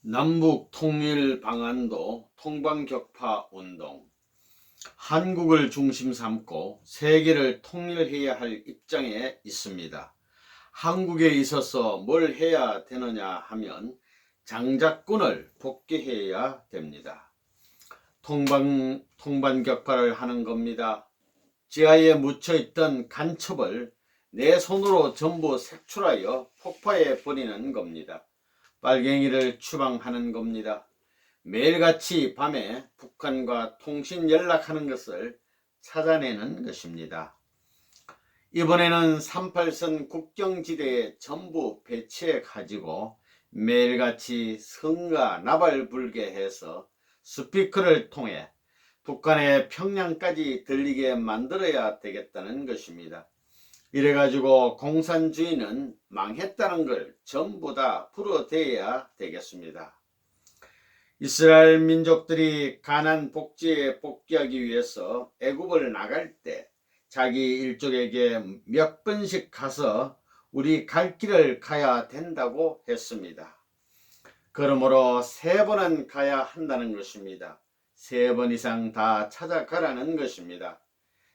남북 통일 방안도 통방격파 운동. 한국을 중심 삼고 세계를 통일해야 할 입장에 있습니다. 한국에 있어서 뭘 해야 되느냐 하면 장자권을 복귀해야 됩니다. 통반격파를 하는 겁니다. 지하에 묻혀있던 간첩을 내 손으로 전부 색출하여 폭파해 버리는 겁니다. 빨갱이를 추방하는 겁니다. 매일같이 밤에 북한과 통신 연락하는 것을 찾아내는 것입니다. 이번에는 38선 국경지대에 전부 배치해 가지고 매일같이 성과 나발 불게 해서 스피커를 통해 북한의 평양까지 들리게 만들어야 되겠다는 것입니다. 이래가지고 공산주의는 망했다는 걸 전부 다 풀어대야 되겠습니다. 이스라엘 민족들이 가난 복지에 복귀하기 위해서 애굽을 나갈 때 자기 일족에게 몇 번씩 가서 우리 갈 길을 가야 된다고 했습니다. 그러므로 3번은 가야 한다는 것입니다. 3번 이상 다 찾아가라는 것입니다.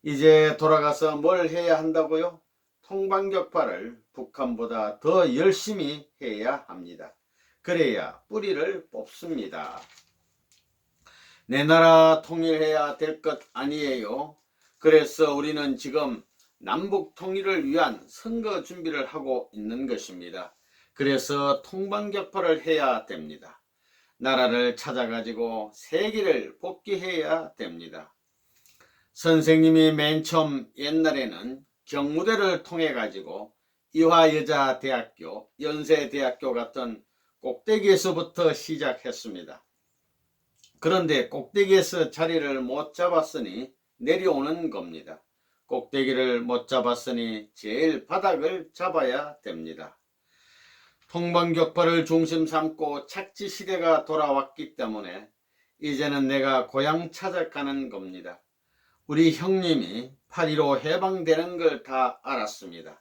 이제 돌아가서 뭘 해야 한다고요? 통방격파를 북한보다 더 열심히 해야 합니다. 그래야 뿌리를 뽑습니다. 내 나라 통일해야 될 것 아니에요. 그래서 우리는 지금 남북 통일을 위한 선거 준비를 하고 있는 것입니다. 그래서 통방격파를 해야 됩니다. 나라를 찾아가지고 세계를 복귀해야 됩니다. 선생님이 맨 처음 옛날에는 경무대를 통해 가지고 이화여자대학교, 연세대학교 같은 꼭대기에서부터 시작했습니다. 그런데 꼭대기에서 자리를 못 잡았으니 내려오는 겁니다. 꼭대기를 못 잡았으니 제일 바닥을 잡아야 됩니다. 통방격파를 중심 삼고 착지시대가 돌아왔기 때문에 이제는 내가 고향 찾아가는 겁니다. 우리 형님이 8.15 해방되는 걸 다 알았습니다.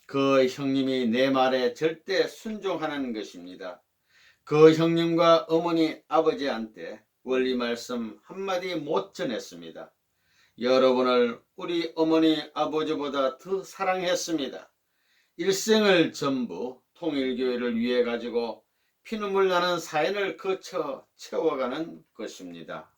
그 형님이 내 말에 절대 순종하는 것입니다. 그 형님과 어머니 아버지한테 원리 말씀 한마디 못 전했습니다. 여러분을 우리 어머니 아버지보다 더 사랑했습니다. 일생을 전부 통일교회를 위해 가지고 피눈물 나는 사연을 거쳐 채워가는 것입니다.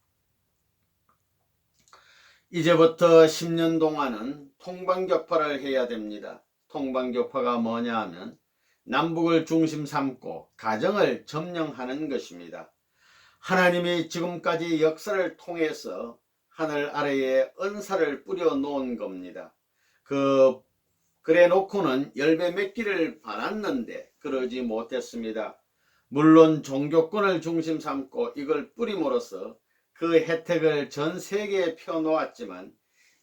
이제부터 10년 동안은 통방격파를 해야 됩니다. 통방격파가 뭐냐 하면 남북을 중심 삼고 가정을 점령하는 것입니다. 하나님이 지금까지 역사를 통해서 하늘 아래에 은사를 뿌려 놓은 겁니다. 그래 놓고는 열매 맺기를 바랐는데 그러지 못했습니다. 물론 종교권을 중심 삼고 이걸 뿌림으로써 그 혜택을 전 세계에 펴놓았지만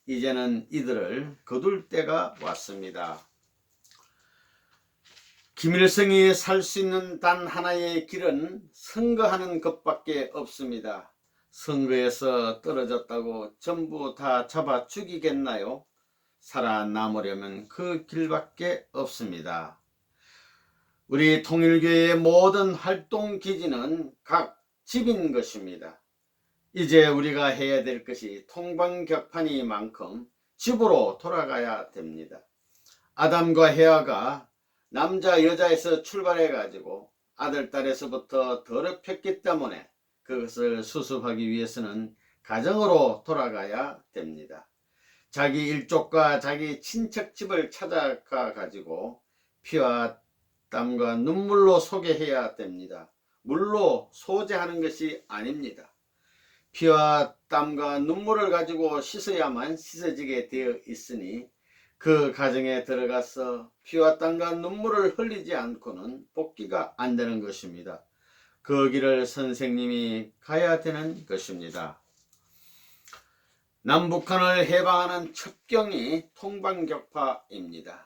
이제는 이들을 거둘 때가 왔습니다. 김일성이 살 수 있는 단 하나의 길은 선거하는 것밖에 없습니다. 선거에서 떨어졌다고 전부 다 잡아 죽이겠나요? 살아남으려면 그 길밖에 없습니다. 우리 통일교회의 모든 활동 기지는 각 집인 것입니다. 이제 우리가 해야 될 것이 통방격파니만큼 집으로 돌아가야 됩니다. 아담과 헤아가 남자 여자에서 출발해 가지고 아들 딸에서부터 더럽혔기 때문에 그것을 수습하기 위해서는 가정으로 돌아가야 됩니다. 자기 일족과 자기 친척집을 찾아가 가지고 피와 땀과 눈물로 소개해야 됩니다. 물로 소재하는 것이 아닙니다. 피와 땀과 눈물을 가지고 씻어야만 씻어지게 되어 있으니 그 가정에 들어가서 피와 땀과 눈물을 흘리지 않고는 복귀가 안 되는 것입니다. 그 길을 선생님이 가야 되는 것입니다. 남북한을 해방하는 첩경이 통방격파입니다.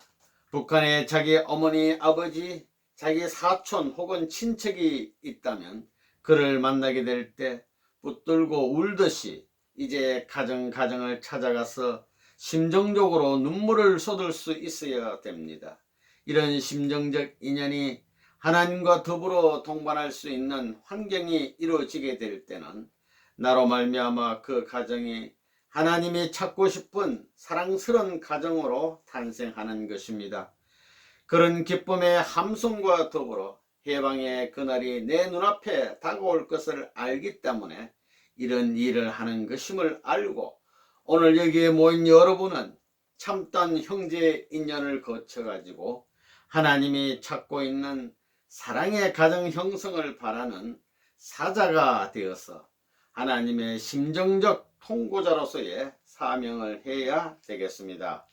북한에 자기 어머니, 아버지, 자기 사촌 혹은 친척이 있다면 그를 만나게 될 때 붙들고 울듯이 이제 가정을 찾아가서 심정적으로 눈물을 쏟을 수 있어야 됩니다. 이런 심정적 인연이 하나님과 더불어 동반할 수 있는 환경이 이루어지게 될 때는 나로 말미암아 그 가정이 하나님이 찾고 싶은 사랑스러운 가정으로 탄생하는 것입니다. 그런 기쁨의 함성과 더불어 해방의 그날이 내 눈앞에 다가올 것을 알기 때문에 이런 일을 하는 것임을 알고, 오늘 여기에 모인 여러분은 참된 형제 인연을 거쳐 가지고 하나님이 찾고 있는 사랑의 가정 형성을 바라는 사자가 되어서 하나님의 심정적 통고자로서의 사명을 해야 되겠습니다.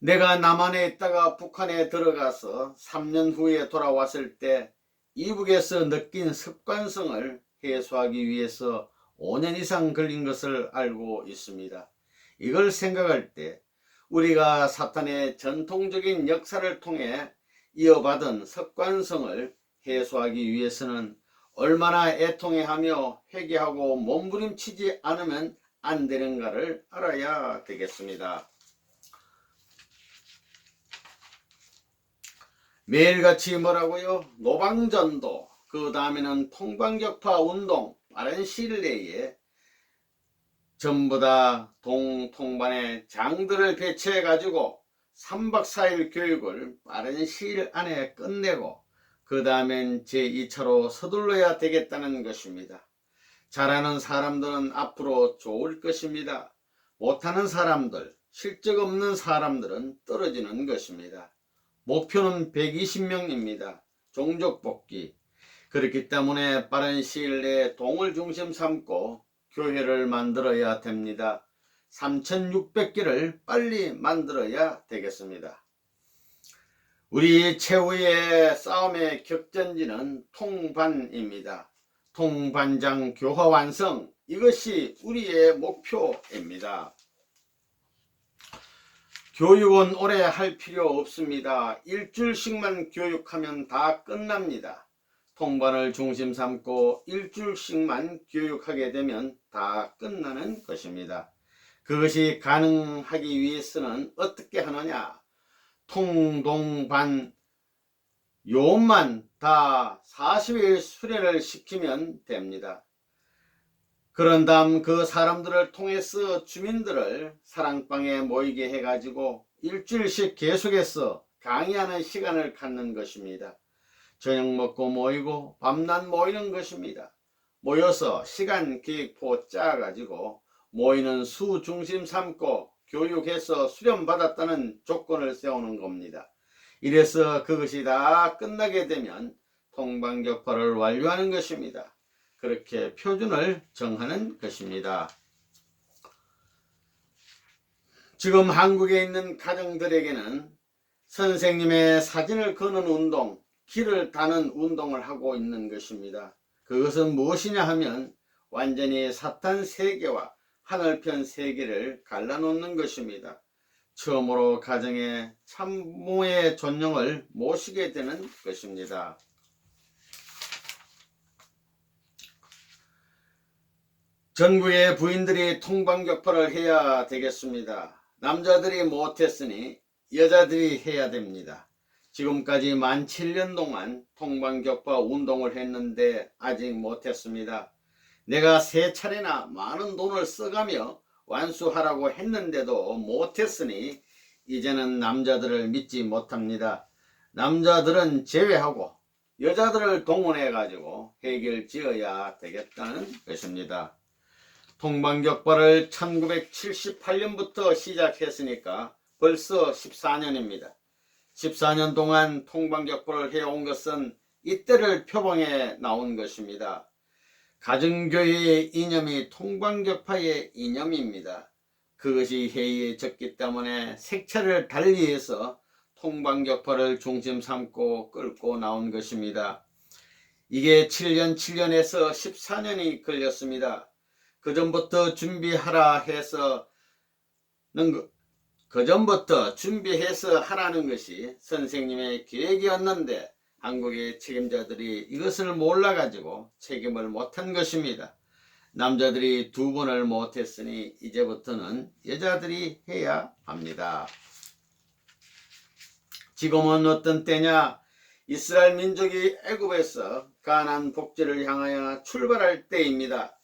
내가 남한에 있다가 북한에 들어가서 3년 후에 돌아왔을 때 이북에서 느낀 습관성을 해소하기 위해서 5년 이상 걸린 것을 알고 있습니다. 이걸 생각할 때 우리가 사탄의 전통적인 역사를 통해 이어받은 습관성을 해소하기 위해서는 얼마나 애통해하며 회개하고 몸부림치지 않으면 안 되는가를 알아야 되겠습니다. 매일같이 뭐라고요? 노방전도, 그 다음에는 통방격파 운동, 빠른 시일 내에 전부 다 동통반의 장들을 배치해 가지고 3박 4일 교육을 빠른 시일 안에 끝내고 그 다음엔 제2차로 서둘러야 되겠다는 것입니다. 잘하는 사람들은 앞으로 좋을 것입니다. 못하는 사람들, 실적 없는 사람들은 떨어지는 것입니다. 목표는 120명입니다. 종족 복귀. 그렇기 때문에 빠른 시일 내에 동을 중심 삼고 교회를 만들어야 됩니다. 3,600개를 빨리 만들어야 되겠습니다. 우리 최후의 싸움의 격전지는 통반입니다. 통반장 교화 완성, 이것이 우리의 목표입니다. 교육은 오래 할 필요 없습니다. 일주일씩만 교육하면 다 끝납니다. 통반을 중심 삼고 일주일씩만 교육하게 되면 다 끝나는 것입니다. 그것이 가능하기 위해서는 어떻게 하느냐? 통동반 요원만 다 40일 수련을 시키면 됩니다. 그런 다음 그 사람들을 통해서 주민들을 사랑방에 모이게 해가지고 일주일씩 계속해서 강의하는 시간을 갖는 것입니다. 저녁 먹고 모이고 밤낮 모이는 것입니다. 모여서 시간 계획표 짜가지고 모이는 수 중심 삼고 교육해서 수련받았다는 조건을 세우는 겁니다. 이래서 그것이 다 끝나게 되면 통방격파를 완료하는 것입니다. 그렇게 표준을 정하는 것입니다. 지금 한국에 있는 가정들에게는 선생님의 사진을 거는 운동, 길을 다는 운동을 하고 있는 것입니다. 그것은 무엇이냐 하면 완전히 사탄 세계와 하늘편 세계를 갈라놓는 것입니다. 처음으로 가정에 참모의 존영을 모시게 되는 것입니다. 전국의 부인들이 통방격파를 해야 되겠습니다. 남자들이 못했으니 여자들이 해야 됩니다. 지금까지 만 7년 동안 통방격파 운동을 했는데 아직 못했습니다. 내가 3차례나 많은 돈을 써가며 완수하라고 했는데도 못했으니 이제는 남자들을 믿지 못합니다. 남자들은 제외하고 여자들을 동원해 가지고 해결 지어야 되겠다는 것입니다. 통방격파를 1978년부터 시작했으니까 벌써 14년입니다. 14년 동안 통방격파를 해온 것은 이때를 표방해 나온 것입니다. 가정교회의 이념이 통방격파의 이념입니다. 그것이 해이해졌기 때문에 색채를 달리해서 통방격파를 중심 삼고 끌고 나온 것입니다. 이게 7년에서 14년이 걸렸습니다. 그 전부터 준비하라 해서 하라는 것이 선생님의 계획이었는데 한국의 책임자들이 이것을 몰라가지고 책임을 못한 것입니다. 남자들이 2번을 못했으니 이제부터는 여자들이 해야 합니다. 지금은 어떤 때냐? 이스라엘 민족이 애굽에서 가나안 복지를 향하여 출발할 때입니다.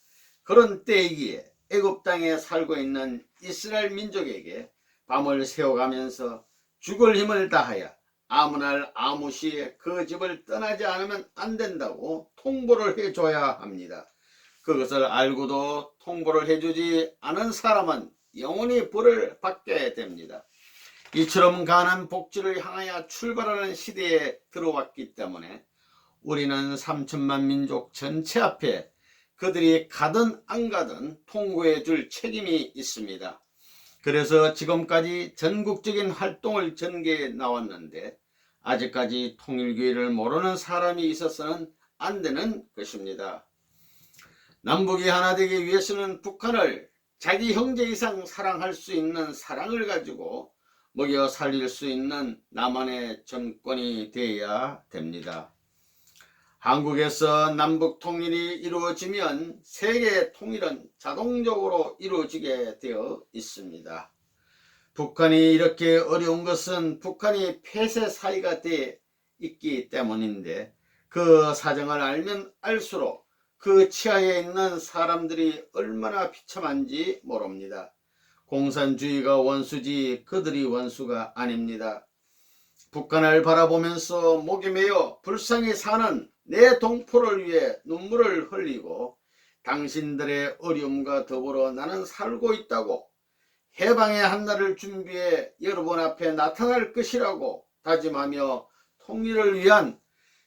그런 때이기에 애굽 땅에 살고 있는 이스라엘 민족에게 밤을 새워가면서 죽을 힘을 다하여 아무 날 아무 시에 그 집을 떠나지 않으면 안 된다고 통보를 해줘야 합니다. 그것을 알고도 통보를 해주지 않은 사람은 영원히 벌을 받게 됩니다. 이처럼 가나안 복지를 향하여 출발하는 시대에 들어왔기 때문에 우리는 3천만 민족 전체 앞에 그들이 가든 안 가든 통보해 줄 책임이 있습니다. 그래서 지금까지 전국적인 활동을 전개해 나왔는데 아직까지 통일교회를 모르는 사람이 있어서는 안 되는 것입니다. 남북이 하나 되기 위해서는 북한을 자기 형제 이상 사랑할 수 있는 사랑을 가지고 먹여 살릴 수 있는 남한의 정권이 되어야 됩니다. 한국에서 남북 통일이 이루어지면 세계 통일은 자동적으로 이루어지게 되어 있습니다. 북한이 이렇게 어려운 것은 북한이 폐쇄 사이가 돼 있기 때문인데 그 사정을 알면 알수록 그 치하에 있는 사람들이 얼마나 비참한지 모릅니다. 공산주의가 원수지 그들이 원수가 아닙니다. 북한을 바라보면서 목에 매어 불쌍히 사는 내 동포를 위해 눈물을 흘리고 당신들의 어려움과 더불어 나는 살고 있다고 해방의 한날을 준비해 여러분 앞에 나타날 것이라고 다짐하며 통일을 위한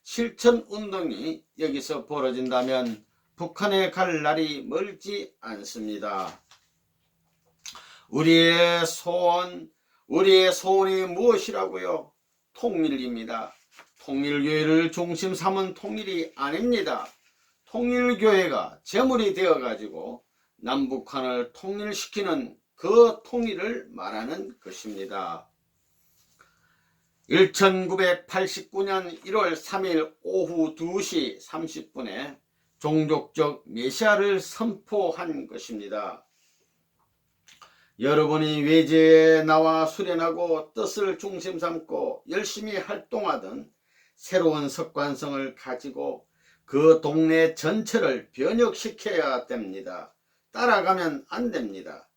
실천운동이 여기서 벌어진다면 북한에 갈 날이 멀지 않습니다. 우리의 소원이 무엇이라고요? 통일입니다. 통일교회를 중심 삼은 통일이 아닙니다. 통일교회가 제물이 되어가지고 남북한을 통일시키는 그 통일을 말하는 것입니다. 1989년 1월 3일 오후 2시 30분에 종족적 메시아를 선포한 것입니다. 여러분이 외지에 나와 수련하고 뜻을 중심 삼고 열심히 활동하던 새로운 습관성을 가지고 그 동네 전체를 변혁시켜야 됩니다. 따라가면 안 됩니다.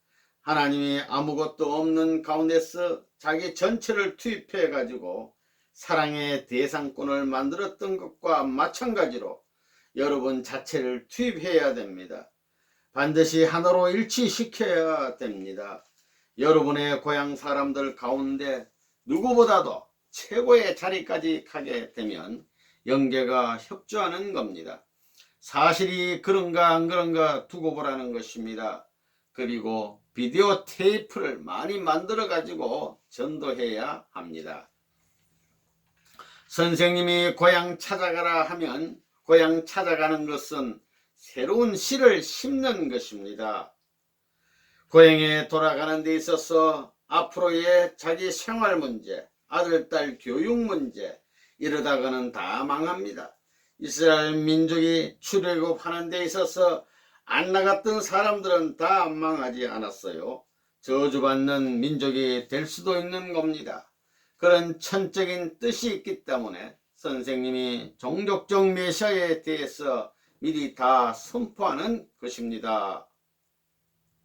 하나님이 아무것도 없는 가운데서 자기 전체를 투입해 가지고 사랑의 대상권을 만들었던 것과 마찬가지로 여러분 자체를 투입해야 됩니다. 반드시 하나로 일치시켜야 됩니다. 여러분의 고향 사람들 가운데 누구보다도 최고의 자리까지 가게 되면 영계가 협조하는 겁니다. 사실이 그런가 안 그런가 두고 보라는 것입니다. 그리고 비디오 테이프를 많이 만들어 가지고 전도해야 합니다. 선생님이 고향 찾아가라 하면 고향 찾아가는 것은 새로운 씨를 심는 것입니다. 고향에 돌아가는 데 있어서 앞으로의 자기 생활 문제, 아들, 딸 교육 문제 이러다가는 다 망합니다. 이스라엘 민족이 출애굽하는 데 있어서 안 나갔던 사람들은 다 망하지 않았어요. 저주받는 민족이 될 수도 있는 겁니다. 그런 천적인 뜻이 있기 때문에 선생님이 종족적 메시아에 대해서 미리 다 선포하는 것입니다.